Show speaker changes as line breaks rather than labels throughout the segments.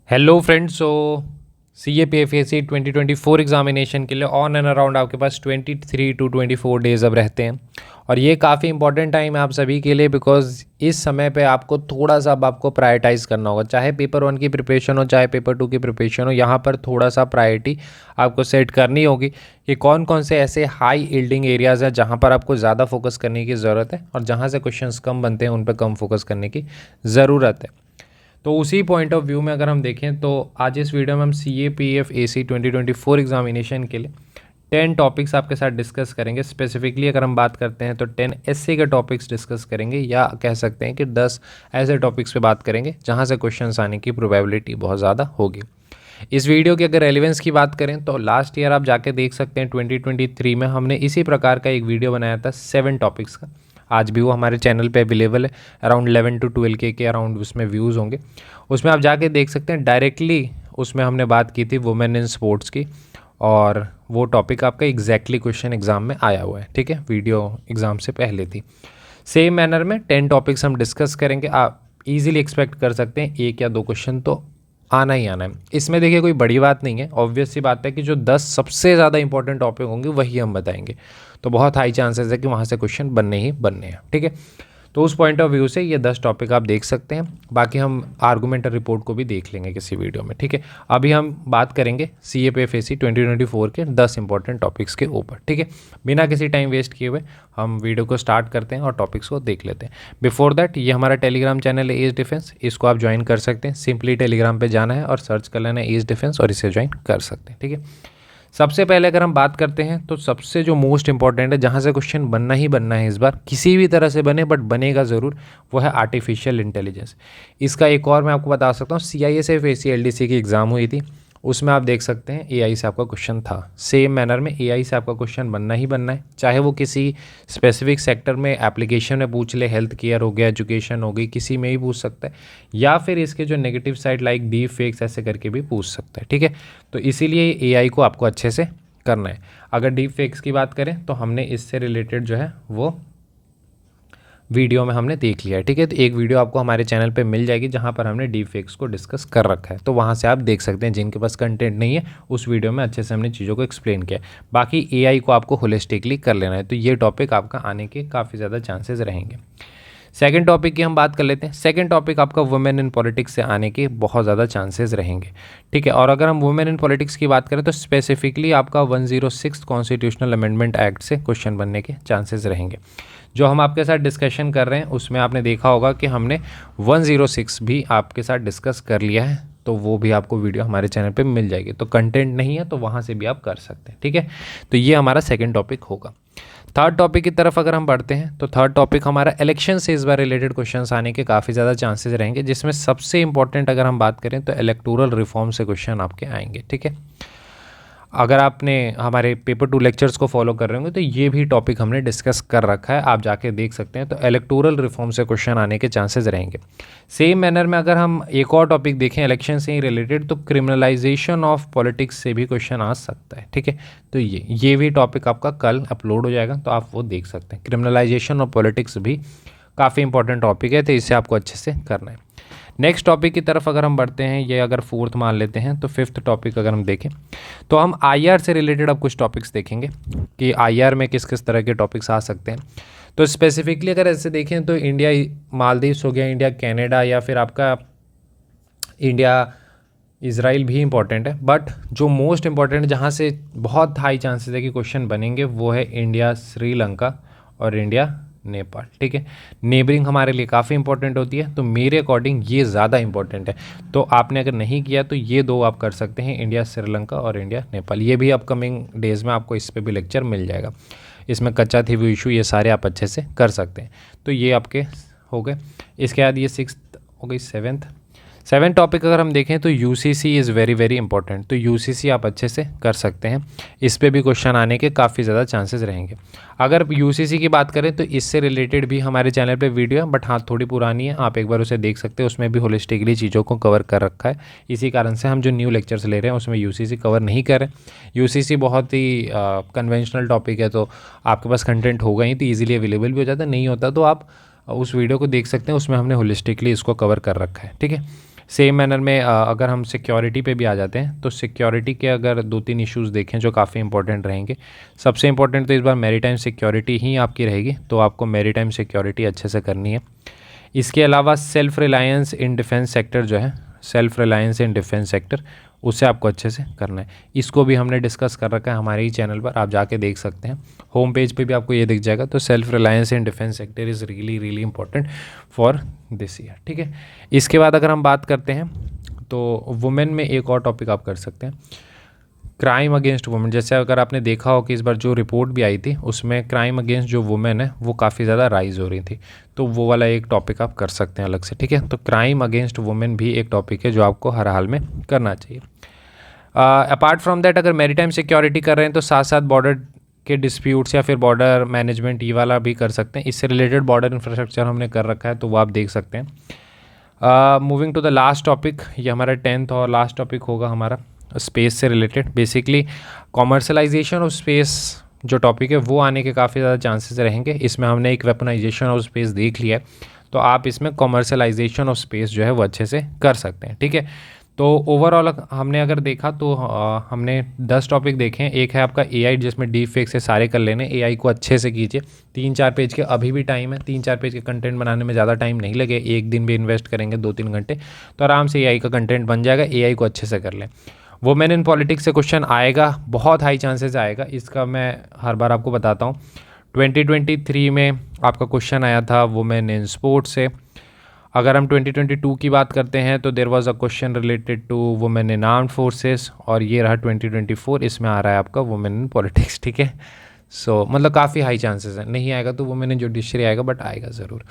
Hello friends. C A P F A C 2024 examination के लिए on and around आपके पास 23 to 24 days अब रहते हैं और ये काफ़ी इंपॉर्टेंट टाइम है आप सभी के लिए, बिकॉज इस समय पे आपको थोड़ा सा अब आपको प्रायोरिटाइज़ करना होगा। चाहे पेपर 1 की प्रिपरेशन हो चाहे पेपर 2 की प्रिपरेशन हो, यहाँ पर थोड़ा सा प्रायोरिटी आपको सेट करनी होगी कि कौन कौन से ऐसे हाई यील्डिंग एरियाज़ हैं जहाँ पर आपको ज़्यादा फोकस करने की ज़रूरत है और जहाँ से क्वेश्चंस कम बनते हैं उन पर कम फोकस करने की ज़रूरत है। तो उसी पॉइंट ऑफ व्यू में अगर हम देखें तो आज इस वीडियो में हम C A P F A C 2024 examination के लिए 10 टॉपिक्स आपके साथ डिस्कस करेंगे। स्पेसिफिकली अगर हम बात करते हैं तो 10 एसए के टॉपिक्स डिस्कस करेंगे, या कह सकते हैं कि 10 ऐसे टॉपिक्स पे बात करेंगे जहां से क्वेश्चंस आने की प्रोबेबिलिटी बहुत ज़्यादा होगी। इस वीडियो की अगर रेलिवेंस की बात करें तो लास्ट ईयर आप जाके देख सकते हैं 2023 में हमने इसी प्रकार का एक वीडियो बनाया था 7 टॉपिक्स का। आज भी वो हमारे चैनल पे अवेलेबल है। अराउंड 11 टू 12 के अराउंड उसमें व्यूज़ होंगे, उसमें आप जाके देख सकते हैं। डायरेक्टली उसमें हमने बात की थी वुमेन इन स्पोर्ट्स की, और वो टॉपिक आपका एग्जैक्टली क्वेश्चन एग्जाम में आया हुआ है। ठीक है, वीडियो एग्ज़ाम से पहले थी। सेम मैनर में 10 टॉपिक्स हम डिस्कस करेंगे। आप इजीली एक्सपेक्ट कर सकते हैं 1 या 2 क्वेश्चन तो आना ही आना है। इसमें देखिए कोई बड़ी बात नहीं है, ऑब्वियस सी बात है कि जो 10 सबसे ज़्यादा इंपॉर्टेंट टॉपिक होंगे वही हम बताएंगे, तो बहुत हाई चांसेस है कि वहाँ से क्वेश्चन बनने ही बनने हैं। ठीक है, तो उस पॉइंट ऑफ व्यू से ये 10 टॉपिक आप देख सकते हैं। बाकी हम आर्गूमेंट और रिपोर्ट को भी देख लेंगे किसी वीडियो में। ठीक है, अभी हम बात करेंगे सी A P F A C 2024 के 10 इंपॉर्टेंट टॉपिक्स के ऊपर। ठीक है, बिना किसी टाइम वेस्ट किए हुए हम वीडियो को स्टार्ट करते हैं और टॉपिक्स को देख लेते हैं। बिफोर दैट, ये हमारा टेलीग्राम चैनल है एज डिफेंस, इसको आप ज्वाइन कर सकते हैं। सिंपली टेलीग्राम पर जाना है और सर्च कर लेना है एज डिफेंस और इसे ज्वाइन कर सकते हैं। ठीक है, सबसे पहले अगर हम बात करते हैं तो सबसे जो मोस्ट इंपॉर्टेंट है, जहाँ से क्वेश्चन बनना ही बनना है इस बार, किसी भी तरह से बने बट बनेगा ज़रूर, वो है आर्टिफिशियल इंटेलिजेंस। इसका एक और मैं आपको बता सकता हूँ, C I S F A C L D C की एग्ज़ाम हुई थी, उसमें आप देख सकते हैं ए आई से आपका क्वेश्चन था। सेम मैनर में ए आई से आपका क्वेश्चन बनना ही बनना है, चाहे वो किसी स्पेसिफिक सेक्टर में एप्लीकेशन में पूछ ले, हेल्थ केयर हो गया, एजुकेशन हो गई, किसी में ही पूछ सकता है, या फिर इसके जो negative side like deep fakes ऐसे करके भी पूछ सकता है। ठीक है, तो इसीलिए ए आई को आपको अच्छे से करना है। अगर डीप फेक्स की बात करें तो हमने इससे रिलेटेड जो है वो वीडियो में हमने देख लिया है। ठीक है, तो एक वीडियो आपको हमारे चैनल पे मिल जाएगी जहाँ पर हमने डीप फेक्स को डिस्कस कर रखा है, तो वहाँ से आप देख सकते हैं। जिनके पास कंटेंट नहीं है, उस वीडियो में अच्छे से हमने चीज़ों को एक्सप्लेन किया है। बाकी एआई को आपको होलिस्टिकली कर लेना है, तो ये टॉपिक आपका आने के काफ़ी ज़्यादा चांसेस रहेंगे। सेकंड टॉपिक की हम बात कर लेते हैं। सेकंड टॉपिक आपका वुमेन इन पॉलिटिक्स से आने के बहुत ज़्यादा चांसेस रहेंगे। ठीक है, और अगर हम वुमेन इन पॉलिटिक्स की बात करें तो स्पेसिफिकली आपका 106 कॉन्स्टिट्यूशनल अमेंडमेंट एक्ट से क्वेश्चन बनने के चांसेस रहेंगे। जो हम आपके साथ डिस्कशन कर रहे हैं उसमें आपने देखा होगा कि हमने 106 भी आपके साथ डिस्कस कर लिया है, तो वो भी आपको वीडियो हमारे चैनल पे मिल जाएगी। तो कंटेंट नहीं है तो वहाँ से भी आप कर सकते हैं। ठीक है, तो ये हमारा सेकंड टॉपिक होगा। थर्ड टॉपिक की तरफ अगर हम बढ़ते हैं तो थर्ड टॉपिक हमारा इलेक्शन से इस बार रिलेटेड क्वेश्चंस आने के काफ़ी ज़्यादा चांसेस रहेंगे, जिसमें सबसे इंपॉर्टेंट अगर हम बात करें तो इलेक्टोरल रिफॉर्म से क्वेश्चन आपके आएंगे। ठीक है, अगर आपने हमारे पेपर 2 लेक्चर्स को फॉलो कर रहे होंगे तो ये भी टॉपिक हमने डिस्कस कर रखा है, आप जाके देख सकते हैं। तो इलेक्टोरल रिफॉर्म से क्वेश्चन आने के चांसेस रहेंगे। सेम मैनर में अगर हम एक और टॉपिक देखें इलेक्शन से ही रिलेटेड, तो क्रिमिनलाइजेशन ऑफ पॉलिटिक्स से भी क्वेश्चन आ सकता है। ठीक है, तो ये भी टॉपिक आपका कल अपलोड हो जाएगा, तो आप वो देख सकते हैं। क्रिमिनलाइजेशन ऑफ पॉलिटिक्स भी काफ़ी इंपॉर्टेंट टॉपिक है, तो इसे आपको अच्छे से करना है। नेक्स्ट टॉपिक की तरफ अगर हम बढ़ते हैं, ये अगर फोर्थ मान लेते हैं, तो फिफ्थ टॉपिक अगर हम देखें तो हम आईआर से रिलेटेड अब कुछ टॉपिक्स देखेंगे कि आईआर में किस किस तरह के टॉपिक्स आ सकते हैं। तो स्पेसिफिकली अगर ऐसे देखें तो इंडिया मालदीव्स हो गया, इंडिया कनाडा, या फिर आपका इंडिया इजराइल भी इंपॉर्टेंट है, बट जो मोस्ट इंपॉर्टेंट जहाँ से बहुत हाई चांसेस है कि क्वेश्चन बनेंगे वो है इंडिया श्रीलंका और इंडिया नेपाल। ठीक है, नेबरिंग हमारे लिए काफ़ी इंपॉर्टेंट होती है, तो मेरे अकॉर्डिंग ये ज़्यादा इंपॉर्टेंट है। तो आपने अगर नहीं किया तो ये दो आप कर सकते हैं, इंडिया श्रीलंका और इंडिया नेपाल। ये भी अपकमिंग डेज़ में आपको इस पर भी लेक्चर मिल जाएगा। इसमें कच्चा थी वो इशू, ये सारे आप अच्छे से कर सकते हैं। तो ये आपके हो गए। इसके बाद ये सिक्स्थ हो गई। सेवन टॉपिक अगर हम देखें तो UCC is very very important. तो यूसीसी आप अच्छे से कर सकते हैं, इस पे भी क्वेश्चन आने के काफ़ी ज़्यादा चांसेस रहेंगे। अगर यूसीसी की बात करें तो इससे रिलेटेड भी हमारे चैनल पे वीडियो है, बट हाँ थोड़ी पुरानी है, आप एक बार उसे देख सकते हैं। उसमें भी होलिस्टिकली चीज़ों को कवर कर रखा है। इसी कारण से हम जो न्यू लेक्चर्स ले रहे हैं उसमें यूसीसी कवर नहीं कर रहे। यूसीसी बहुत ही कन्वेंशनल टॉपिक है, तो आपके पास कंटेंट होगा ही तो ईजिली अवेलेबल भी हो जाता है, नहीं होता तो आप उस वीडियो को देख सकते हैं, उसमें हमने होलिस्टिकली इसको कवर कर रखा है। ठीक है, सेम मैनर में अगर हम सिक्योरिटी पे भी आ जाते हैं तो सिक्योरिटी के अगर 2-3 इश्यूज़ देखें जो काफ़ी इंपॉर्टेंट रहेंगे। सबसे इंपॉर्टेंट तो इस बार मैरीटाइम सिक्योरिटी ही आपकी रहेगी, तो आपको मैरीटाइम सिक्योरिटी अच्छे से करनी है। इसके अलावा self reliance in defence sector जो है, self reliance in defence sector, उसे आपको अच्छे से करना है। इसको भी हमने डिस्कस कर रखा है हमारे ही चैनल पर, आप जाके देख सकते हैं, होम पेज पे भी आपको ये दिख जाएगा। तो self reliance in defence sector is really important for this year, ठीक है। इसके बाद अगर हम बात करते हैं तो वुमेन में एक और टॉपिक आप कर सकते हैं, क्राइम अगेंस्ट वुमेन। जैसे अगर आपने देखा हो कि इस बार जो रिपोर्ट भी आई थी उसमें क्राइम अगेंस्ट जो वुमेन है वो काफ़ी ज़्यादा राइज हो रही थी, तो वो वाला एक टॉपिक आप कर सकते हैं अलग से, ठीक है। तो क्राइम अगेंस्ट वुमेन भी एक टॉपिक है जो आपको हर हाल में करना चाहिए। अपार्ट फ्रॉम दैट अगर मैरीटाइम सिक्योरिटी कर रहे हैं तो साथ साथ बॉर्डर के डिस्प्यूट्स या फिर बॉर्डर मैनेजमेंट ये वाला भी कर सकते हैं। इससे रिलेटेड बॉर्डर इंफ्रास्ट्रक्चर हमने कर रखा है, तो वो आप देख सकते हैं। Moving to the last topic, ये हमारा 10th और लास्ट टॉपिक होगा हमारा स्पेस से related. Basically commercialisation of space जो टॉपिक है वो आने के काफ़ी ज़्यादा चांसेस रहेंगे। इसमें हमने एक वेपनाइजेशन ऑफ स्पेस देख लिया है, तो आप इसमें कॉमर्शलाइजेशन ऑफ स्पेस जो है वो अच्छे से कर सकते हैं, ठीक है। तो ओवरऑल हमने अगर देखा तो हमने 10 टॉपिक देखे हैं। एक है आपका एआई, जिसमें डीप फेक से सारे कर लेने, एआई को अच्छे से कीजिए। 3-4 पेज के अभी भी टाइम है, 3-4 पेज के कंटेंट बनाने में ज़्यादा टाइम नहीं लगे, एक दिन भी इन्वेस्ट करेंगे 2-3 घंटे तो आराम से एआई का कंटेंट बन जाएगा। एआई को अच्छे से कर लें। वुमेन इन पॉलिटिक्स से क्वेश्चन आएगा, बहुत हाई चांसेस आएगा, इसका मैं हर बार आपको बताता हूँ। 2023 में आपका क्वेश्चन आया था वुमेन इन स्पोर्ट्स से। अगर हम 2022 की बात करते हैं तो there was a question related to women in armed forces, और ये रहा 2024, इसमें आ रहा है आपका वुमेन इन पॉलिटिक्स, ठीक है। सो मतलब काफ़ी हाई चांसेस है, नहीं आएगा तो वुमेन इन जुडिशरी आएगा, बट आएगा ज़रूर,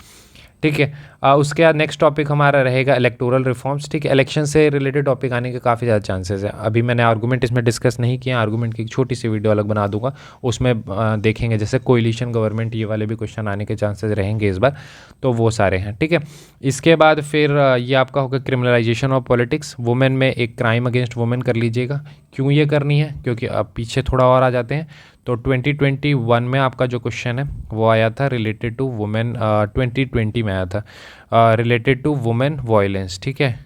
ठीक है। उसके बाद नेक्स्ट टॉपिक हमारा रहेगा इलेक्टोरल रिफॉर्म्स, ठीक है। इलेक्शन से रिलेटेड टॉपिक आने के काफ़ी ज़्यादा चांसेस है। अभी मैंने आर्गूमेंट इसमें डिस्कस नहीं किया, आर्गूमेंट की एक छोटी सी वीडियो अलग बना दूंगा, उसमें देखेंगे जैसे कोलिशन गवर्नमेंट, ये वाले भी क्वेश्चन आने के चांसेस रहेंगे इस बार, तो वो सारे हैं, ठीक है। इसके बाद फिर ये आपका होगा क्रिमिनलाइजेशन ऑफ पॉलिटिक्स। वुमेन में एक क्राइम अगेंस्ट वुमेन कर लीजिएगा। क्यों ये करनी है, क्योंकि अब पीछे थोड़ा और आ जाते हैं तो 2021 में आपका जो क्वेश्चन है वो आया था रिलेटेड टू वुमेन, 2020 में आया था रिलेटेड टू वुमेन वायलेंस, ठीक है।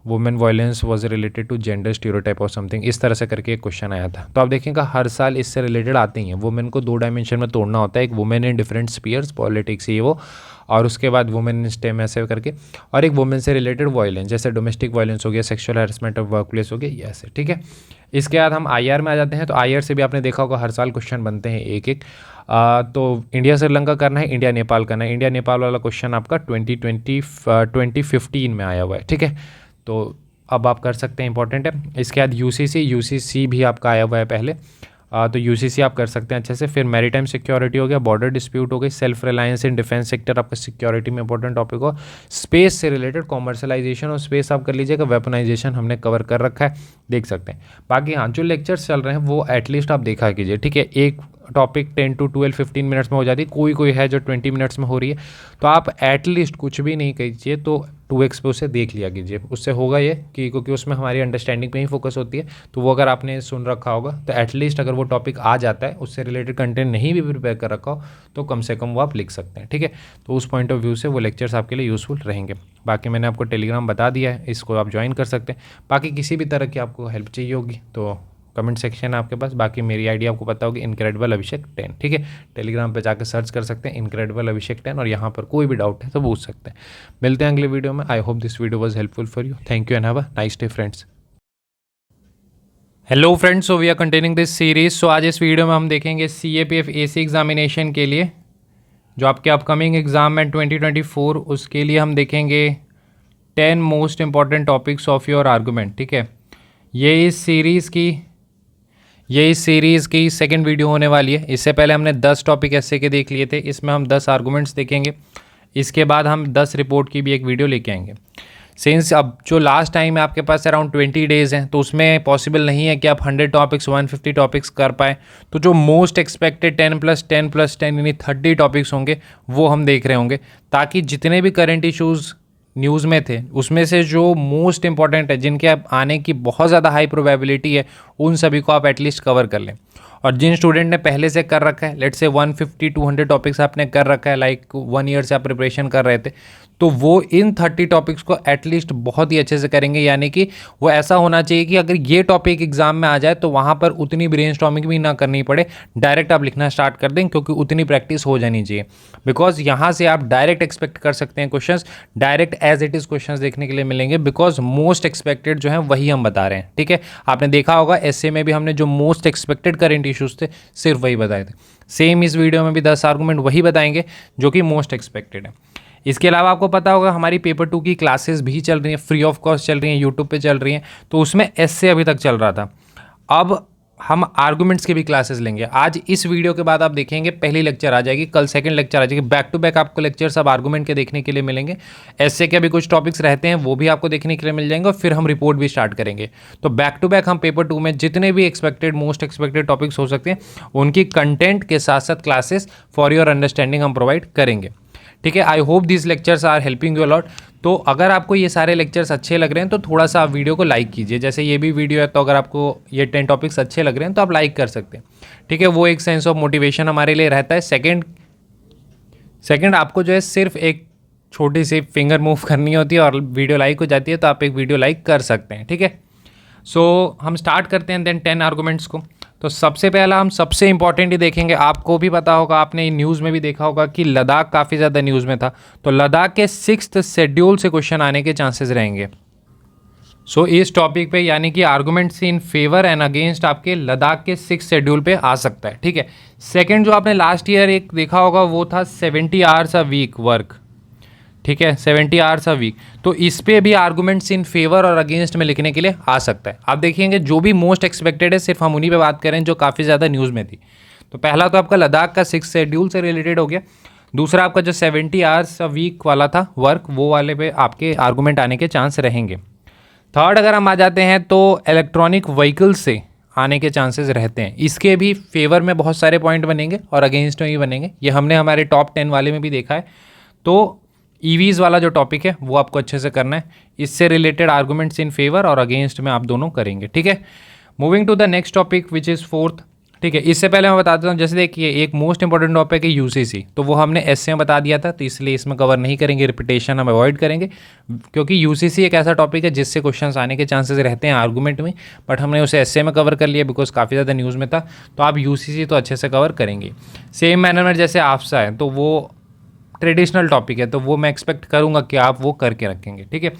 Women violence was related to gender stereotype और समथिंग, इस तरह से करके एक क्वेश्चन आया था। तो आप देखेंगे हर साल इससे रिलेटेड आते ही हैं। वुमेन को 2 डायमेंशन में तोड़ना होता है, एक women in different spheres, politics ये वो, और उसके बाद वुमेन इन स्टेम ऐसे करके, और एक वुमेन से रिलेटेड वायलेंस जैसे डोमेस्टिक वायलेंस हो गया, sexual harassment of work place हो गया, ये ऐसे, ठीक है। इसके बाद हम आईआर में आ जाते हैं। तो आईआर से भी आपने देखा होगा हर साल क्वेश्चन बनते हैं एक एक। तो इंडिया श्रीलंका करना है, इंडिया नेपाल करना है। इंडिया नेपाल वाला क्वेश्चन आपका 2015 में आया हुआ है, ठीक है। तो अब आप कर सकते हैं, इंपॉर्टेंट है। इसके बाद यूसीसी भी आपका आया हुआ है पहले, तो यूसीसी आप कर सकते हैं अच्छे से। फिर मैरीटाइम सिक्योरिटी हो गया, बॉर्डर डिस्प्यूट हो गई, self reliance in defence sector आपका सिक्योरिटी में इंपॉर्टेंट टॉपिक हो। स्पेस से रिलेटेड कॉमर्शलाइजेशन और स्पेस आप कर लीजिएगा, वेपनाइजेशन हमने कवर कर रखा है, देख सकते हैं। बाकी हाँ, जो लेक्चर्स चल रहे हैं वो एटलीस्ट आप देखा कीजिए, ठीक है। एक टॉपिक 10 to 12 15 मिनट्स में हो जाती है, कोई है जो 20 मिनट्स में हो रही है, तो आप एटलीस्ट कुछ भी नहीं कीजिए तो 2x पे उसे देख लिया कीजिए। उससे होगा ये कि क्योंकि उसमें हमारी अंडरस्टैंडिंग पे ही फोकस होती है, तो वो अगर आपने सुन रखा होगा तो एटलीस्ट अगर वो टॉपिक आ जाता है, उससे रिलेटेड कंटेंट नहीं भी प्रिपेयर कर रखा हो तो कम से कम वो आप लिख सकते हैं, ठीक है। तो उस पॉइंट ऑफ व्यू से वो लेक्चर्स आपके लिए यूज़फुल रहेंगे। बाकी मैंने आपको टेलीग्राम बता दिया है, इसको आप ज्वाइन कर सकते हैं। बाकी किसी भी तरह की आपको हेल्प चाहिए होगी तो कमेंट सेक्शन है आपके पास। बाकी मेरी आईडी आपको पता होगी, इनक्रेडिबल अभिषेक 10, ठीक है। टेलीग्राम पे जाकर सर्च कर सकते हैं इनक्रेडिबल अभिषेक 10, और यहाँ पर कोई भी डाउट है तो पूछ सकते हैं। मिलते हैं अगले वीडियो में। I hope this video was helpful for you. Thank you and have a nice day friends. Hello friends, so we are continuing this series. सो आज इस वीडियो में हम देखेंगे CAPF AC एग्जामिनेशन के लिए जो आपके अपकमिंग एग्जाम है 2024, उसके लिए हम देखेंगे 10 most important topics of your argument, ठीक है। ये इस सीरीज़ की सेकंड वीडियो होने वाली है। इससे पहले हमने 10 टॉपिक ऐसे के देख लिए थे, इसमें हम 10 आर्गूमेंट्स देखेंगे। इसके बाद हम 10 रिपोर्ट की भी एक वीडियो लेके आएंगे। सिंस अब जो लास्ट टाइम है आपके पास अराउंड 20 डेज़ हैं, तो उसमें पॉसिबल नहीं है कि आप 100 टॉपिक्स 150 टॉपिक्स कर पाए। तो जो मोस्ट एक्सपेक्टेड 10+10+10 यानी 30 टॉपिक्स होंगे वो हम देख रहे होंगे, ताकि जितने भी करंट इश्यूज़ न्यूज़ में थे उसमें से जो मोस्ट इंपॉर्टेंट है, जिनके अब आने की बहुत ज़्यादा हाई प्रोबेबिलिटी है, उन सभी को आप एटलीस्ट कवर कर लें। और जिन स्टूडेंट ने पहले से कर रखा है, लेट्स से 150-200 टॉपिक्स आपने कर रखा है, लाइक 1 ईयर से आप प्रिपरेशन कर रहे थे, तो वो इन 30 टॉपिक्स को एटलीस्ट बहुत ही अच्छे से करेंगे। यानी कि वो ऐसा होना चाहिए कि अगर ये टॉपिक एग्जाम में आ जाए तो वहाँ पर उतनी ब्रेनस्टॉर्मिंग भी ना करनी पड़े, डायरेक्ट आप लिखना स्टार्ट कर दें, क्योंकि उतनी प्रैक्टिस हो जानी चाहिए। बिकॉज यहाँ से आप डायरेक्ट एक्सपेक्ट कर सकते हैं questions, direct as it is questions देखने के लिए मिलेंगे, बिकॉज मोस्ट एक्सपेक्टेड जो है वही हम बता रहे हैं। ठीक है, आपने देखा होगा एसए में भी हमने जो मोस्ट एक्सपेक्टेड करेंट इश्यूज थे सिर्फ वही बताए थे। सेम इस वीडियो में भी 10 आर्गूमेंट वही बताएंगे जो कि मोस्ट एक्सपेक्टेड है। इसके अलावा आपको पता होगा हमारी पेपर 2 की क्लासेस भी चल रही हैं, फ्री ऑफ कॉस्ट चल रही हैं, यूट्यूब पे चल रही हैं, तो उसमें एसए अभी तक चल रहा था। अब हम आर्गुमेंट्स की भी क्लासेस लेंगे। आज इस वीडियो के बाद आप देखेंगे पहली लेक्चर आ जाएगी, कल सेकंड लेक्चर आ जाएगी, बैक टू बैक आपको लेक्चर सब आर्गुमेंट के देखने के लिए मिलेंगे। एसए के भी कुछ टॉपिक्स रहते हैं वो भी आपको देखने के लिए मिल जाएंगे, और फिर हम रिपोर्ट भी स्टार्ट करेंगे। तो बैक टू बैक हम पेपर 2 में जितने भी एक्सपेक्टेड मोस्ट एक्सपेक्टेड टॉपिक्स हो सकते हैं उनकी कंटेंट के साथ साथ क्लासेस फॉर योर अंडरस्टैंडिंग हम प्रोवाइड करेंगे। ठीक है, I hope this lectures are helping you a lot. तो अगर आपको ये सारे लेक्चर्स अच्छे लग रहे हैं तो थोड़ा सा आप वीडियो को लाइक कीजिए। जैसे ये भी वीडियो है, तो अगर आपको ये 10 टॉपिक्स अच्छे लग रहे हैं तो आप लाइक कर सकते हैं। ठीक है, वो एक सेंस ऑफ मोटिवेशन हमारे लिए रहता है। सेकंड आपको जो है सिर्फ एक छोटी सी फिंगर मूव करनी होती है और वीडियो लाइक हो जाती है, तो आप एक वीडियो लाइक कर सकते हैं। ठीक है, सो हम स्टार्ट करते हैं देन 10 आर्गूमेंट्स को। तो सबसे पहला हम सबसे इंपॉर्टेंट ही देखेंगे। आपको भी पता होगा, आपने न्यूज़ में भी देखा होगा कि लद्दाख काफ़ी ज़्यादा न्यूज़ में था, तो लद्दाख के 6th शेड्यूल से क्वेश्चन आने के चांसेस रहेंगे। सो इस टॉपिक पे यानी कि arguments in favour and against आपके लद्दाख के 6th शेड्यूल पे आ सकता है। ठीक है, सेकेंड जो आपने लास्ट ईयर एक देखा होगा वो था 70 आवर्स अ वीक वर्क। ठीक है, 70 आवर्स अ वीक, तो इस पे भी आर्गूमेंट्स इन फेवर और अगेंस्ट में लिखने के लिए आ सकता है। आप देखेंगे जो भी मोस्ट एक्सपेक्टेड है सिर्फ हम उन्हीं पे बात करें जो काफ़ी ज़्यादा न्यूज़ में थी। तो पहला तो आपका लद्दाख का 6th शेड्यूल से रिलेटेड हो गया। दूसरा आपका जो 70 आवर्स अ वीक वाला था वर्क, वो वाले पे आपके आर्गूमेंट आने के चांस रहेंगे। थर्ड अगर हम आ जाते हैं तो इलेक्ट्रॉनिक व्हीकल्स से आने के चांसेस रहते हैं। इसके भी फेवर में बहुत सारे पॉइंट बनेंगे और अगेंस्ट में भी बनेंगे। ये हमने हमारे टॉप 10 वाले में भी देखा है। तो ईवीज़ वाला जो टॉपिक है वो आपको अच्छे से करना है। इससे रिलेटेड आर्गूमेंट्स इन फेवर और अगेंस्ट में आप दोनों करेंगे। ठीक है, moving to the next topic which is fourth. ठीक है, इससे पहले मैं बता देता हूँ, जैसे देखिए एक मोस्ट इंपॉर्टेंट टॉपिक है यूसीसी, तो वो हमने एसए में बता दिया था, तो इसलिए इसमें कवर नहीं करेंगे, रिपीटेशन हम अवॉइड करेंगे, क्योंकि यूसीसी एक ऐसा टॉपिक है जिससे क्वेश्चंस आने के चांसेस रहते हैं आर्गूमेंट में, बट हमने उसे एसए में कवर कर लिया बिकॉज काफ़ी ज़्यादा न्यूज़ में था। तो आप यूसीसी तो अच्छे से कवर करेंगे। सेम मैनर में जैसे आफ्सा है, तो वो ट्रेडिशनल टॉपिक है, तो वो मैं एक्सपेक्ट करूँगा कि आप वो करके रखेंगे। ठीक है,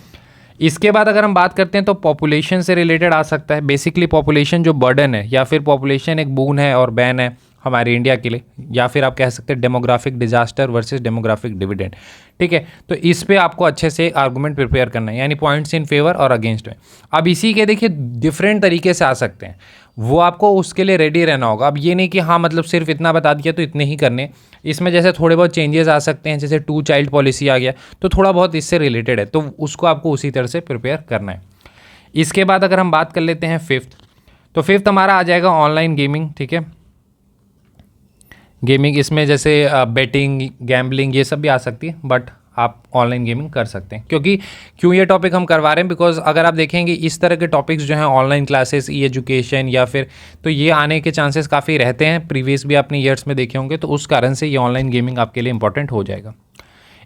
इसके बाद अगर हम बात करते हैं तो पॉपुलेशन से रिलेटेड आ सकता है। बेसिकली पॉपुलेशन जो बर्डन है या फिर पॉपुलेशन एक बून है और बैन है हमारे इंडिया के लिए, या फिर आप कह सकते हैं demographic disaster versus demographic dividend. ठीक है, तो इस पे आपको अच्छे से आर्गूमेंट प्रिपेयर करना है, यानी पॉइंट्स इन फेवर और अगेंस्ट में। अब इसी के देखिए डिफरेंट तरीके से आ सकते हैं, वो आपको उसके लिए रेडी रहना होगा। अब ये नहीं कि हाँ मतलब सिर्फ इतना बता दिया तो इतने ही करने, इसमें जैसे थोड़े बहुत चेंजेस आ सकते हैं, जैसे 2 चाइल्ड पॉलिसी आ गया तो थोड़ा बहुत इससे रिलेटेड है, तो उसको आपको उसी तरह से प्रिपेयर करना है। इसके बाद अगर हम बात कर लेते हैं फिफ्थ, तो फिफ्थ हमारा आ जाएगा ऑनलाइन गेमिंग। ठीक है, गेमिंग इसमें जैसे बेटिंग, गैम्बलिंग ये सब भी आ सकती है, बट आप ऑनलाइन गेमिंग कर सकते हैं। क्यों ये टॉपिक हम करवा रहे हैं, बिकॉज अगर आप देखेंगे इस तरह के टॉपिक्स जो हैं ऑनलाइन क्लासेस, ई एजुकेशन या फिर, तो ये आने के चांसेस काफ़ी रहते हैं। प्रीवियस भी आपने ईयर्स में देखे होंगे, तो उस कारण से ये ऑनलाइन गेमिंग आपके लिए इंपॉर्टेंट हो जाएगा।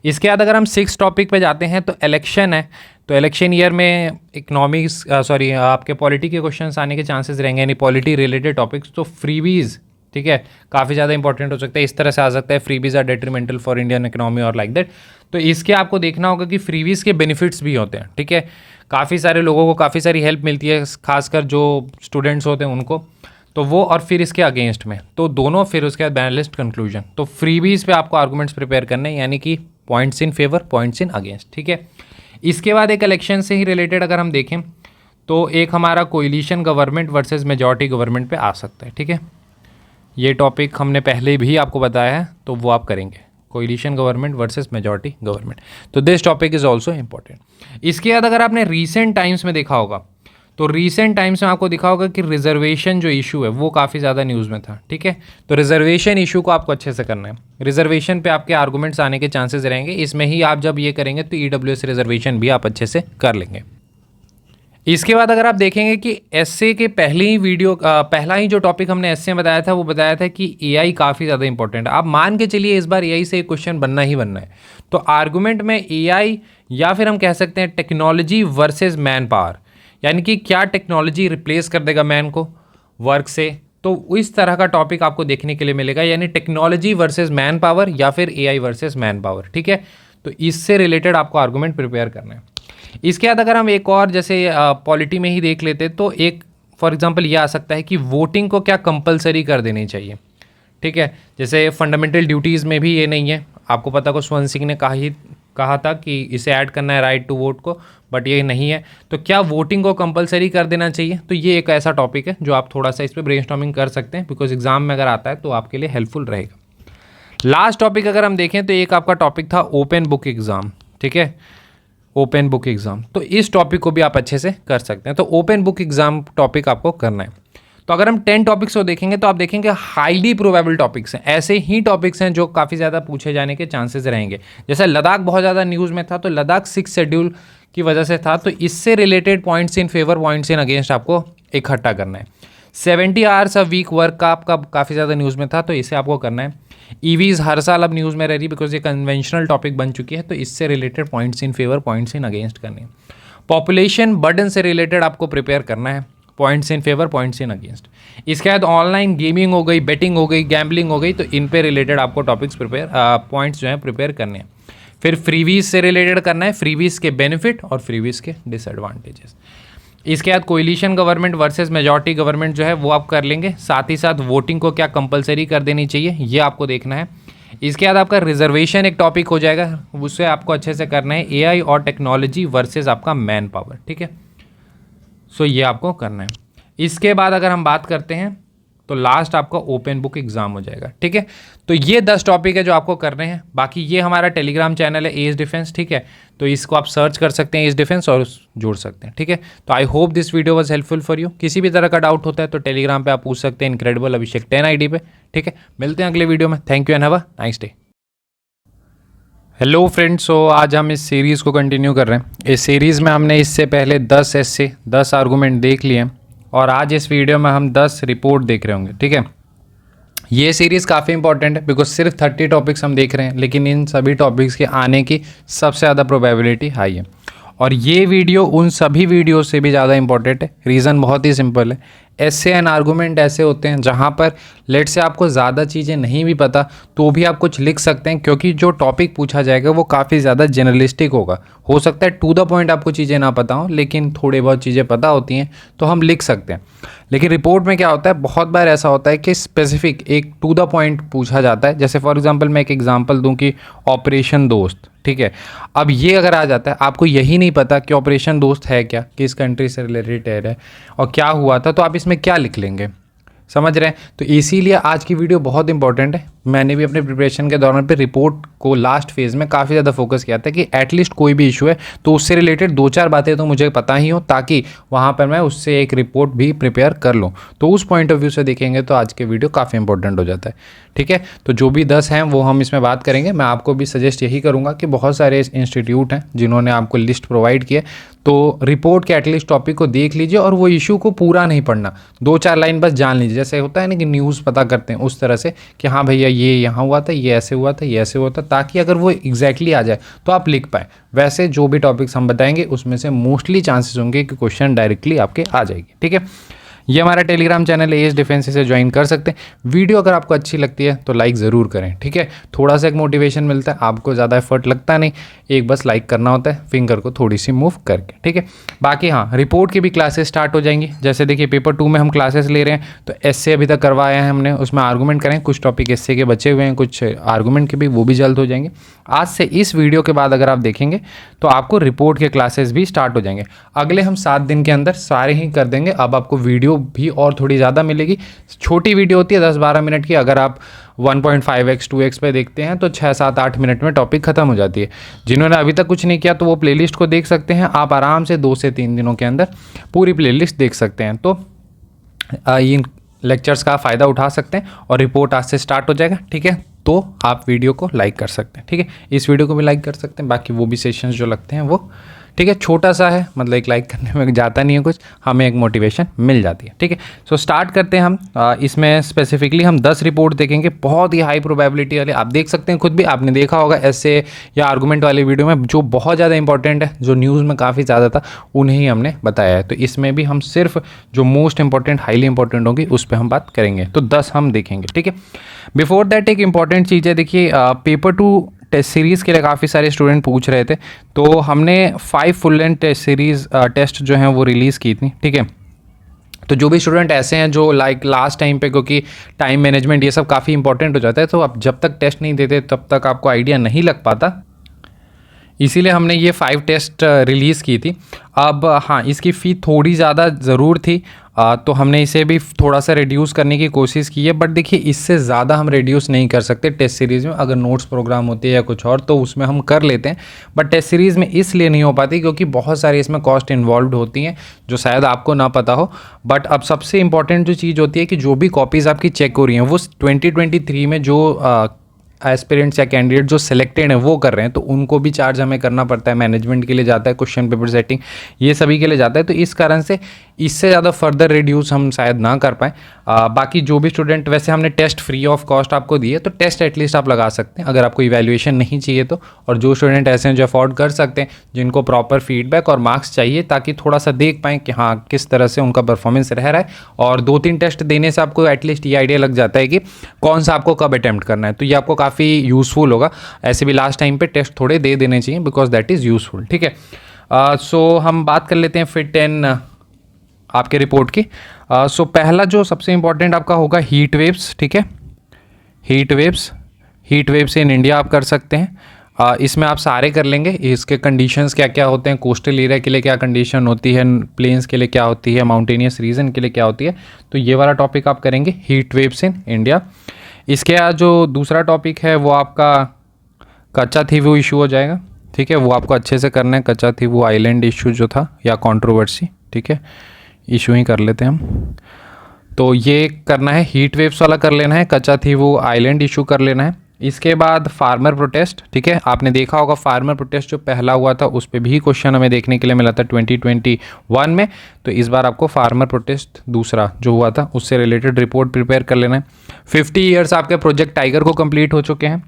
इसके बाद अगर हम 6 टॉपिक पे जाते हैं तो इलेक्शन है, तो इलेक्शन ईयर में इकोनॉमिक्स आपके पॉलिटी के क्वेश्चंस आने के चांसेस रहेंगे, यानी पॉलिटी रिलेटेड टॉपिक्स। तो फ्रीबीज, ठीक है, काफ़ी ज़्यादा इंपॉर्टेंट हो सकता है। इस तरह से आ सकता है freebies are detrimental for Indian economy और लाइक दैट। तो इसके आपको देखना होगा कि फ्रीबीज के बेनिफिट्स भी होते हैं। ठीक है, काफ़ी सारे लोगों को काफ़ी सारी हेल्प मिलती है, खासकर जो स्टूडेंट्स होते हैं उनको, तो वो और फिर इसके अगेंस्ट में, तो दोनों, फिर उसके बाद बैलेंस्ड कंक्लूजन। तो फ्रीबीज पे आपको आर्गूमेंट्स प्रिपेयर करने हैं, यानी कि points in favour, points in against. ठीक है, इसके बाद एक इलेक्शन से ही रिलेटेड अगर हम देखें तो एक हमारा coalition government versus majority government पे आ सकता है। ठीक है, ये टॉपिक हमने पहले भी आपको बताया है, तो वो आप करेंगे, coalition government versus majority government. तो this topic is also important. इसके बाद अगर आपने रीसेंट टाइम्स में देखा होगा, तो रीसेंट टाइम्स में आपको दिखा होगा कि रिजर्वेशन जो इशू है वो काफ़ी ज़्यादा न्यूज़ में था। ठीक है, तो रिजर्वेशन इशू को आपको अच्छे से करना है। रिजर्वेशन पे आपके आर्गूमेंट्स आने के चांसेस रहेंगे। इसमें ही आप जब ये करेंगे तो EWS रिजर्वेशन भी आप अच्छे से कर लेंगे। इसके बाद अगर आप देखेंगे कि एसए के पहला ही जो टॉपिक हमने एसए में बताया था वो बताया था कि एआई काफ़ी ज़्यादा इंपॉर्टेंट है। आप मान के चलिए इस बार एआई से एक क्वेश्चन बनना ही बनना है। तो आर्गुमेंट में एआई या फिर हम कह सकते हैं टेक्नोलॉजी वर्सेस मैन पावर, यानी कि क्या टेक्नोलॉजी रिप्लेस कर देगा मैन को वर्क से। तो इस तरह का टॉपिक आपको देखने के लिए मिलेगा, यानी टेक्नोलॉजी वर्सेस मैन पावर या फिर एआई वर्सेस मैन पावर। ठीक है, तो इससे रिलेटेड आपको आर्गुमेंट प्रिपेयर करना है। इसके बाद अगर हम एक और जैसे पॉलिटी में ही देख लेते तो एक फॉर एग्जांपल ये आ सकता है कि वोटिंग को क्या कंपलसरी कर देनी चाहिए। ठीक है, जैसे फंडामेंटल ड्यूटीज़ में भी ये नहीं है, आपको पता खुशवंत सिंह ने कहा था कि इसे ऐड करना है राइट टू वोट को, बट ये नहीं है। तो क्या वोटिंग को कंपलसरी कर देना चाहिए? तो ये एक ऐसा टॉपिक है जो आप थोड़ा सा इस पर ब्रेनस्टॉर्मिंग कर सकते हैं, बिकॉज एग्जाम में अगर आता है तो आपके लिए हेल्पफुल रहेगा। लास्ट टॉपिक अगर हम देखें तो एक आपका टॉपिक था ओपन बुक एग्ज़ाम। ठीक है, ओपन बुक एग्ज़ाम, तो इस टॉपिक को भी आप अच्छे से कर सकते हैं। तो ओपन बुक एग्ज़ाम टॉपिक आपको करना है। तो अगर हम 10 टॉपिक्स को देखेंगे तो आप देखेंगे हाईली प्रोबेबल टॉपिक्स हैं, ऐसे ही टॉपिक्स हैं जो काफ़ी ज़्यादा पूछे जाने के चांसेस रहेंगे। जैसे लद्दाख बहुत ज़्यादा न्यूज़ में था, तो लद्दाख 6 शेड्यूल की वजह से था, तो इससे related points in favour points in against आपको इकट्ठा करना है। 70 आवर्स अ वीक वर्क का आपका काफ़ी ज़्यादा न्यूज़ में था, तो इसे आपको करना है। ईवीज़ हर साल अब न्यूज़ में रह रही बिकॉज ये कन्वेंशनल टॉपिक बन चुकी है, तो इससे related points in favour points in against करने हैं। पॉपुलेशन बर्डन से रिलेटेड आपको प्रिपेयर करना है, points in favour points in against. इसके बाद ऑनलाइन गेमिंग हो गई, बेटिंग हो गई, गैम्बलिंग हो गई, तो इन पे रिलेटेड आपको टॉपिक्स पॉइंट्स जो हैं प्रिपेयर करने हैं। फिर फ्रीवीज से रिलेटेड करना है, फ्रीवीज के बेनिफिट और फ्रीवीज के डिसएडवांटेजेस। इसके बाद coalition government versus majority government जो है वो आप कर लेंगे। साथ ही साथ वोटिंग को क्या कंपलसरी कर देनी चाहिए ये आपको देखना है। इसके बाद आपका रिजर्वेशन एक टॉपिक हो जाएगा, उससे आपको अच्छे से करना है। एआई और टेक्नोलॉजी वर्सेस आपका मैन पावर। ठीक है, सो ये आपको करना है। इसके बाद अगर हम बात करते हैं तो लास्ट आपका ओपन बुक एग्जाम हो जाएगा। ठीक है, तो ये 10 टॉपिक है जो आपको करने हैं। बाकी ये हमारा टेलीग्राम चैनल है एज डिफेंस। ठीक है, तो इसको आप सर्च कर सकते हैं एज डिफेंस और जोड़ सकते हैं। ठीक है, तो आई hope this video was helpful for you. किसी भी तरह का डाउट होता है तो टेलीग्राम पे आप पूछ सकते हैं, इनक्रेडिबल अभिषेक 10 ID पे। ठीक है, मिलते हैं अगले वीडियो में। Thank you and have a nice day. Hello friends, so आज हम इस सीरीज़ को कंटिन्यू कर रहे हैं। इस सीरीज़ में हमने इससे पहले 10 एस्से 10 आर्गूमेंट देख लिए हैं और आज इस वीडियो में हम 10 रिपोर्ट देख रहे होंगे। ठीक है, ये सीरीज़ काफ़ी इंपॉर्टेंट है बिकॉज सिर्फ 30 टॉपिक्स हम देख रहे हैं, लेकिन इन सभी टॉपिक्स के आने की सबसे ज़्यादा प्रोबेबिलिटी हाई है। और ये वीडियो उन सभी वीडियो से भी ज़्यादा इंपॉर्टेंट है। रीज़न बहुत ही सिंपल है, एस्से एंड आर्गूमेंट ऐसे होते हैं जहाँ पर लेट से आपको ज़्यादा चीज़ें नहीं भी पता तो भी आप कुछ लिख सकते हैं, क्योंकि जो टॉपिक पूछा जाएगा वो काफ़ी ज़्यादा जनरलिस्टिक होगा। हो सकता है टू द पॉइंट आपको चीज़ें ना पता हो, लेकिन थोड़ी बहुत चीज़ें पता होती हैं तो हम लिख सकते हैं। लेकिन रिपोर्ट में क्या होता है, बहुत बार ऐसा होता है कि स्पेसिफिक एक टू द पॉइंट पूछा जाता है। जैसे फॉर एग्जांपल मैं एक एग्जांपल दूं कि ऑपरेशन दोस्त। ठीक है, अब ये अगर आ जाता है, आपको यही नहीं पता कि ऑपरेशन दोस्त है क्या, किस कंट्री से रिलेटेड है और क्या हुआ था, तो आप इसमें क्या लिख लेंगे, समझ रहे हैं। तो इसीलिए आज की वीडियो बहुत इंपॉर्टेंट है। मैंने भी अपने प्रिपरेशन के दौरान पे रिपोर्ट को लास्ट फेज़ में काफ़ी ज़्यादा फोकस किया था कि एटलीस्ट कोई भी इशू है तो उससे रिलेटेड 2-4 बातें तो मुझे पता ही हो, ताकि वहाँ पर मैं उससे एक रिपोर्ट भी प्रिपेयर कर लूँ। तो उस पॉइंट ऑफ व्यू से देखेंगे तो आज के वीडियो काफ़ी इंपॉर्टेंट हो जाता है। ठीक है, तो जो भी 10 हैं वो हम इसमें बात करेंगे। मैं आपको भी सजेस्ट यही करूँगा कि बहुत सारे इंस्टीट्यूट हैं जिन्होंने आपको लिस्ट प्रोवाइड किया, तो रिपोर्ट के एटलीस्ट टॉपिक को देख लीजिए और वो इशू को पूरा नहीं पढ़ना, 2-4 लाइन बस जान लीजिए। जैसे होता है ना कि न्यूज़ पता करते हैं उस तरह से कि हाँ भैया ये यहाँ हुआ था, ये ऐसे हुआ था, ये ऐसे हुआ था, ताकि अगर वो एग्जैक्टली आ जाए तो आप लिख पाए। वैसे जो भी टॉपिक्स हम बताएंगे उसमें से मोस्टली चांसेस होंगे कि क्वेश्चन डायरेक्टली आपके आ जाएगी। ठीक है, ये हमारा टेलीग्राम चैनल है एज डिफेंस, से ज्वाइन कर सकते हैं। वीडियो अगर आपको अच्छी लगती है तो लाइक ज़रूर करें। ठीक है, थोड़ा सा एक मोटिवेशन मिलता है, आपको ज़्यादा एफर्ट लगता नहीं, एक बस लाइक करना होता है फिंगर को थोड़ी सी मूव करके। ठीक है, बाकी हाँ, रिपोर्ट की भी क्लासेस स्टार्ट हो जाएंगी। जैसे देखिए पेपर 2 में हम क्लासेस ले रहे हैं, तो एस्से अभी तक करवाया है हमने, उसमें आर्गूमेंट करें, कुछ टॉपिक एस्से के बचे हुए हैं, कुछ आर्गूमेंट के भी, वो भी जल्द हो जाएंगे। आज से इस वीडियो के बाद अगर आप देखेंगे तो आपको रिपोर्ट के क्लासेस भी स्टार्ट हो जाएंगे। अगले हम 7 दिन के अंदर सारे ही कर देंगे। अब आपको वीडियो भी और थोड़ी ज़्यादा मिलेगी। छोटी वीडियो होती है 10-12 मिनट की, अगर आप 1.5x 2x पे देखते हैं तो 6-7-8 मिनट में टॉपिक खत्म हो जाती है। जिन्होंने अभी तक कुछ नहीं किया तो वो प्लेलिस्ट को देख सकते हैं। आप आराम से 2 से 3 दिनों के अंदर पूरी प्लेलिस्ट देख सकते हैं। तो इन लेक्चर्स का फ़ायदा उठा सकते हैं और रिपोर्ट आज से स्टार्ट हो जाएगा। ठीक है, तो आप वीडियो को लाइक कर सकते हैं। ठीक है, इस वीडियो को भी लाइक कर सकते हैं, बाकी वो भी सेशंस जो लगते हैं वो ठीक है, छोटा सा है, मतलब एक लाइक करने में जाता नहीं है कुछ, हमें एक मोटिवेशन मिल जाती है। ठीक है, सो स्टार्ट करते हैं हम। इसमें स्पेसिफिकली हम 10 रिपोर्ट देखेंगे, बहुत ही हाई प्रोबेबिलिटी वाले। आप देख सकते हैं, खुद भी आपने देखा होगा ऐसे या आर्गूमेंट वाले वीडियो में, जो बहुत ज़्यादा इंपॉर्टेंट है, जो न्यूज़ में काफ़ी ज़्यादा था, उन्हें ही हमने बताया है। तो इसमें भी हम सिर्फ जो मोस्ट इंपॉर्टेंट, हाईली इंपॉर्टेंट होंगी उस पर हम बात करेंगे। तो 10 हम देखेंगे। ठीक है, बिफोर दैट एक इंपॉर्टेंट चीज़ है, देखिए पेपर 2 टेस्ट सीरीज़ के लिए काफ़ी सारे स्टूडेंट पूछ रहे थे, तो हमने 5 full length test series test जो हैं वो रिलीज़ की थी। ठीक है, तो जो भी स्टूडेंट ऐसे हैं जो लाइक लास्ट टाइम पे, क्योंकि टाइम मैनेजमेंट ये सब काफ़ी इंपॉर्टेंट हो जाता है, तो आप जब तक टेस्ट नहीं देते तब तक आपको आइडिया नहीं लग पाता, इसीलिए हमने ये 5 टेस्ट रिलीज़ की थी। अब हाँ, इसकी फ़ी थोड़ी ज़्यादा ज़रूर थी, तो हमने इसे भी थोड़ा सा रिड्यूस करने की कोशिश की है, बट देखिए इससे ज़्यादा हम रिड्यूस नहीं कर सकते टेस्ट सीरीज़ में। अगर नोट्स प्रोग्राम होते हैं या कुछ और तो उसमें हम कर लेते हैं, बट टेस्ट सीरीज़ में इसलिए नहीं हो पाती क्योंकि बहुत सारी इसमें कॉस्ट इन्वॉल्व होती हैं जो शायद आपको ना पता हो। बट अब सबसे इंपॉर्टेंट जो चीज़ होती है कि जो भी कॉपीज़ आपकी चेक हो रही हैं वो 2023 में जो एस्पिरेंट्स या कैंडिडेट जो सिलेक्टेड हैं वो कर रहे हैं, तो उनको भी चार्ज हमें करना पड़ता है। मैनेजमेंट के लिए जाता है, क्वेश्चन पेपर सेटिंग, ये सभी के लिए जाता है। तो इस कारण से इससे ज़्यादा फर्दर रिड्यूस हम शायद ना कर पाएँ। बाकी जो भी स्टूडेंट, वैसे हमने टेस्ट फ्री ऑफ कॉस्ट आपको दिए, तो टेस्ट एटलीस्ट आप लगा सकते हैं अगर आपको इवैल्यूएशन नहीं चाहिए तो। और जो स्टूडेंट ऐसे हैं जो अफोर्ड कर सकते हैं, जिनको प्रॉपर फीडबैक और मार्क्स चाहिए ताकि थोड़ा सा देख पाएँ कि हाँ किस तरह से उनका परफॉर्मेंस रह रहा है, और 2-3 टेस्ट देने से आपको एटलीस्ट ये आइडिया लग जाता है कि कौन सा आपको कब अटैम्प्ट करना है। तो ये आपको काफ़ी यूज़फुल होगा। ऐसे भी लास्ट टाइम पे टेस्ट थोड़े दे देने चाहिए बिकॉज दैट इज़ यूज़फुल। ठीक है, सो हम बात कर लेते हैं फिट 10 आपके रिपोर्ट की। सो पहला जो सबसे इंपॉर्टेंट आपका होगा हीट वेव्स। ठीक है, हीट वेव्स इन इंडिया आप कर सकते हैं। इसमें आप सारे कर लेंगे। इसके कंडीशंस क्या क्या होते हैं, कोस्टल एरिया के लिए क्या कंडीशन होती है, प्लेन्स के लिए क्या होती है, माउंटेनियस रीजन के लिए क्या होती है, तो ये वाला टॉपिक आप करेंगे, हीट वेव्स इन इंडिया। इसके बाद जो दूसरा टॉपिक है वो आपका कच्चा थीवू इशू हो जाएगा। ठीक है, वो आपको अच्छे से करना है, कच्चा थीवू आइलैंड इशू जो था या कंट्रोवर्सी, ठीक है, इशू ही कर लेते हैं हम। तो ये करना है, हीट वेव्स वाला कर लेना है, कच्चा थीवू आइलैंड इशू कर लेना है। इसके बाद फार्मर प्रोटेस्ट। ठीक है, आपने देखा होगा फार्मर प्रोटेस्ट जो पहला हुआ था उस पर भी क्वेश्चन हमें देखने के लिए मिला था 2021 में। तो इस बार आपको फार्मर प्रोटेस्ट दूसरा जो हुआ था उससे रिलेटेड रिपोर्ट प्रिपेयर कर लेना है। 50 ईयर्स आपके प्रोजेक्ट टाइगर को कंप्लीट हो चुके हैं,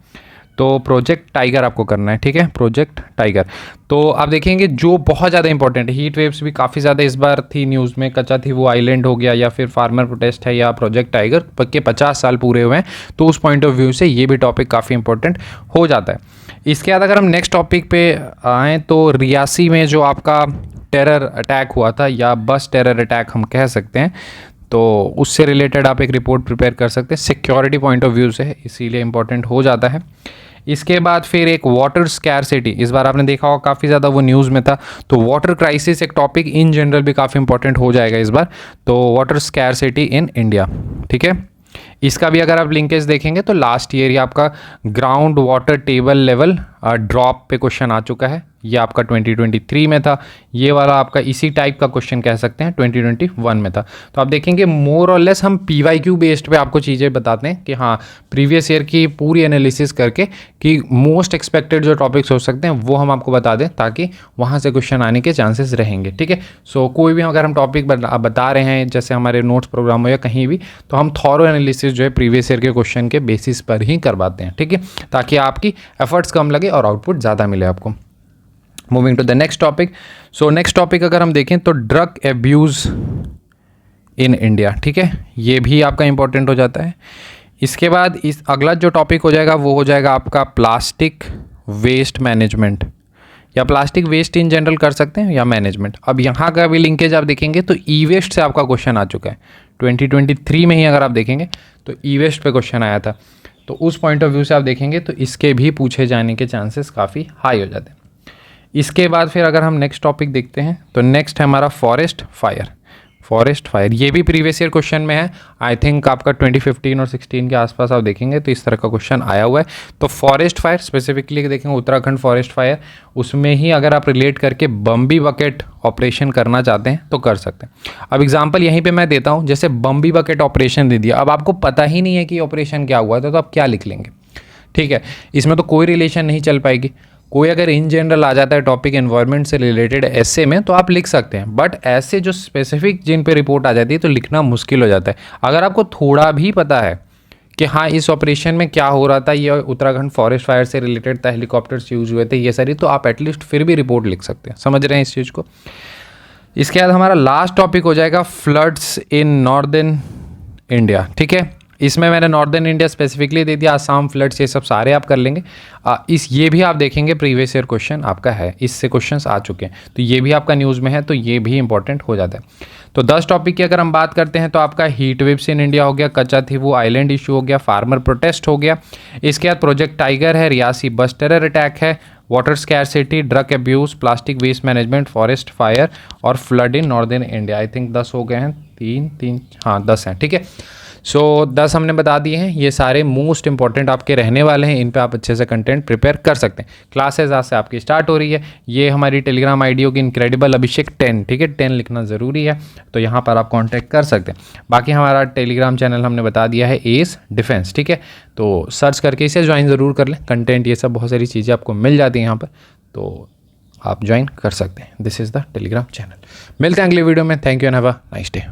तो प्रोजेक्ट टाइगर आपको करना है। ठीक है, प्रोजेक्ट टाइगर। तो आप देखेंगे जो बहुत ज़्यादा इंपॉर्टेंट है, हीट वेव्स भी काफ़ी ज़्यादा इस बार थी न्यूज़ में, कच्चा थी वो आइलैंड हो गया या फिर फार्मर प्रोटेस्ट है या प्रोजेक्ट टाइगर, पक्के 50 साल पूरे हुए हैं, तो उस पॉइंट ऑफ व्यू से ये भी टॉपिक काफ़ी इंपॉर्टेंट हो जाता है। इसके बाद अगर हम नेक्स्ट टॉपिक पे आएँ तो रियासी में जो आपका टेरर अटैक हुआ था या बस टेरर अटैक हम कह सकते हैं, तो उससे रिलेटेड आप एक रिपोर्ट प्रिपेयर कर सकते हैं। सिक्योरिटी पॉइंट ऑफ व्यू से इसीलिए इंपॉर्टेंट हो जाता है। इसके बाद फिर एक वाटर स्कैरसिटी, इस बार आपने देखा होगा काफ़ी ज़्यादा वो न्यूज़ में था, तो वाटर क्राइसिस एक टॉपिक इन जनरल भी काफ़ी इंपॉर्टेंट हो जाएगा इस बार। तो वाटर स्कैरसिटी इन इंडिया। ठीक है, इसका भी अगर आप लिंकेज देखेंगे तो लास्ट ईयर ही आपका ground water table level drop पे क्वेश्चन आ चुका है, ये आपका 2023 में था। ये वाला आपका इसी टाइप का क्वेश्चन कह सकते हैं 2021 में था। तो आप देखेंगे मोर और लेस हम PYQ बेस्ड पे आपको चीज़ें बताते हैं कि हाँ प्रीवियस ईयर की पूरी एनालिसिस करके कि मोस्ट एक्सपेक्टेड जो टॉपिक्स हो सकते हैं वो हम आपको बता दें ताकि वहाँ से क्वेश्चन आने के चांसेस रहेंगे। ठीक है, सो कोई भी अगर हम टॉपिक बता रहे हैं जैसे हमारे नोट्स प्रोग्राम हो या कहीं भी, तो हम थॉरो एनालिसिस जो है प्रीवियस ईयर के क्वेश्चन के बेसिस पर ही करवाते हैं। ठीक है, ताकि आपकी एफर्ट्स कम लगे और आउटपुट ज़्यादा मिले आपको। Moving to the next topic. So next topic अगर हम देखें तो ड्रग एब्यूज़ इन इंडिया। ठीक है, ये भी आपका इंपॉर्टेंट हो जाता है। इसके बाद इस अगला जो टॉपिक हो जाएगा वो हो जाएगा आपका प्लास्टिक वेस्ट मैनेजमेंट या प्लास्टिक वेस्ट इन जनरल कर सकते हैं या मैनेजमेंट। अब यहाँ का भी लिंकेज आप देखेंगे तो ई वेस्ट से आपका क्वेश्चन आ चुका है 2023 में ही। अगर आप देखेंगे तो ई वेस्ट पे क्वेश्चन आया था, तो उस पॉइंट ऑफ व्यू से आप देखेंगे तो इसके भी पूछे जाने के चांसेस काफ़ी हाई हो जाते हैं। इसके बाद फिर अगर हम नेक्स्ट टॉपिक देखते हैं तो नेक्स्ट है हमारा फॉरेस्ट फायर। ये भी प्रीवियस ईयर क्वेश्चन में है, आई थिंक आपका 2015 और 16 के आसपास आप देखेंगे तो इस तरह का क्वेश्चन आया हुआ है। तो फॉरेस्ट फायर स्पेसिफिकली देखेंगे उत्तराखंड फॉरेस्ट फायर, उसमें ही अगर आप रिलेट करके बम्बी बकेट ऑपरेशन करना चाहते हैं तो कर सकते हैं। अब एग्जांपल यहीं पे मैं देता हूँ, जैसे बम्बी बकेट ऑपरेशन दे दिया, अब आपको पता ही नहीं है कि ऑपरेशन क्या हुआ था तो आप क्या लिख लेंगे। ठीक है, इसमें तो कोई रिलेशन नहीं चल पाएगी।
कोई अगर इन जनरल आ जाता है टॉपिक एनवायरनमेंट से रिलेटेड ऐसे में तो आप लिख सकते हैं, बट ऐसे जो स्पेसिफिक जिन पे रिपोर्ट आ जाती है तो लिखना मुश्किल हो जाता है। अगर आपको थोड़ा भी पता है कि हाँ इस ऑपरेशन में क्या हो रहा था, ये उत्तराखंड फॉरेस्ट फायर से रिलेटेड था, हेलीकॉप्टर्स यूज हुए थे, ये सारी, तो आप एटलीस्ट फिर भी रिपोर्ट लिख सकते हैं। समझ रहे हैं इस चीज़ को। इसके बाद हमारा लास्ट टॉपिक हो जाएगा फ्लड्स इन नॉर्दर्न इंडिया। ठीक है, इसमें मैंने नॉर्दर्न इंडिया स्पेसिफिकली दे दिया, आसाम फ्लड्स ये सब सारे आप कर लेंगे। ये भी आप देखेंगे प्रीवियस ईयर क्वेश्चन आपका है, इससे क्वेश्चंस आ चुके हैं, तो ये भी आपका न्यूज़ में है, तो ये भी इंपॉर्टेंट हो जाता है। तो 10 टॉपिक की अगर हम बात करते हैं तो आपका हीट वेव्स इन इंडिया हो गया, कच्चाथीवू आइलैंड इशू हो गया, फार्मर प्रोटेस्ट हो गया, इसके बाद प्रोजेक्ट टाइगर है, रियासी बस टेरर अटैक है, water scarcity, drug abuse, plastic waste management, forest fire और flood in northern India. I think 10 हो गए हैं, 3 हाँ 10 हैं। ठीक है, सो 10 हमने बता दिए हैं, ये सारे मोस्ट इंपॉर्टेंट आपके रहने वाले हैं, इन पे आप अच्छे से कंटेंट प्रिपेयर कर सकते हैं। क्लासेस आज से आपकी स्टार्ट हो रही है, ये हमारी टेलीग्राम आईडी होगी इनक्रेडिबल अभिषेक 10। ठीक है, 10 लिखना ज़रूरी है, तो यहाँ पर आप कांटेक्ट कर सकते हैं। बाकी हमारा टेलीग्राम चैनल हमने बता दिया है एस डिफेंस। ठीक है, तो सर्च करके इसे ज्वाइन ज़रूर कर लें, कंटेंट ये सब बहुत सारी चीज़ें आपको मिल जाती हैं यहाँ पर, तो आप ज्वाइन कर सकते हैं। This is the Telegram channel. मिलते हैं अगले वीडियो में। Thank you and have a nice day.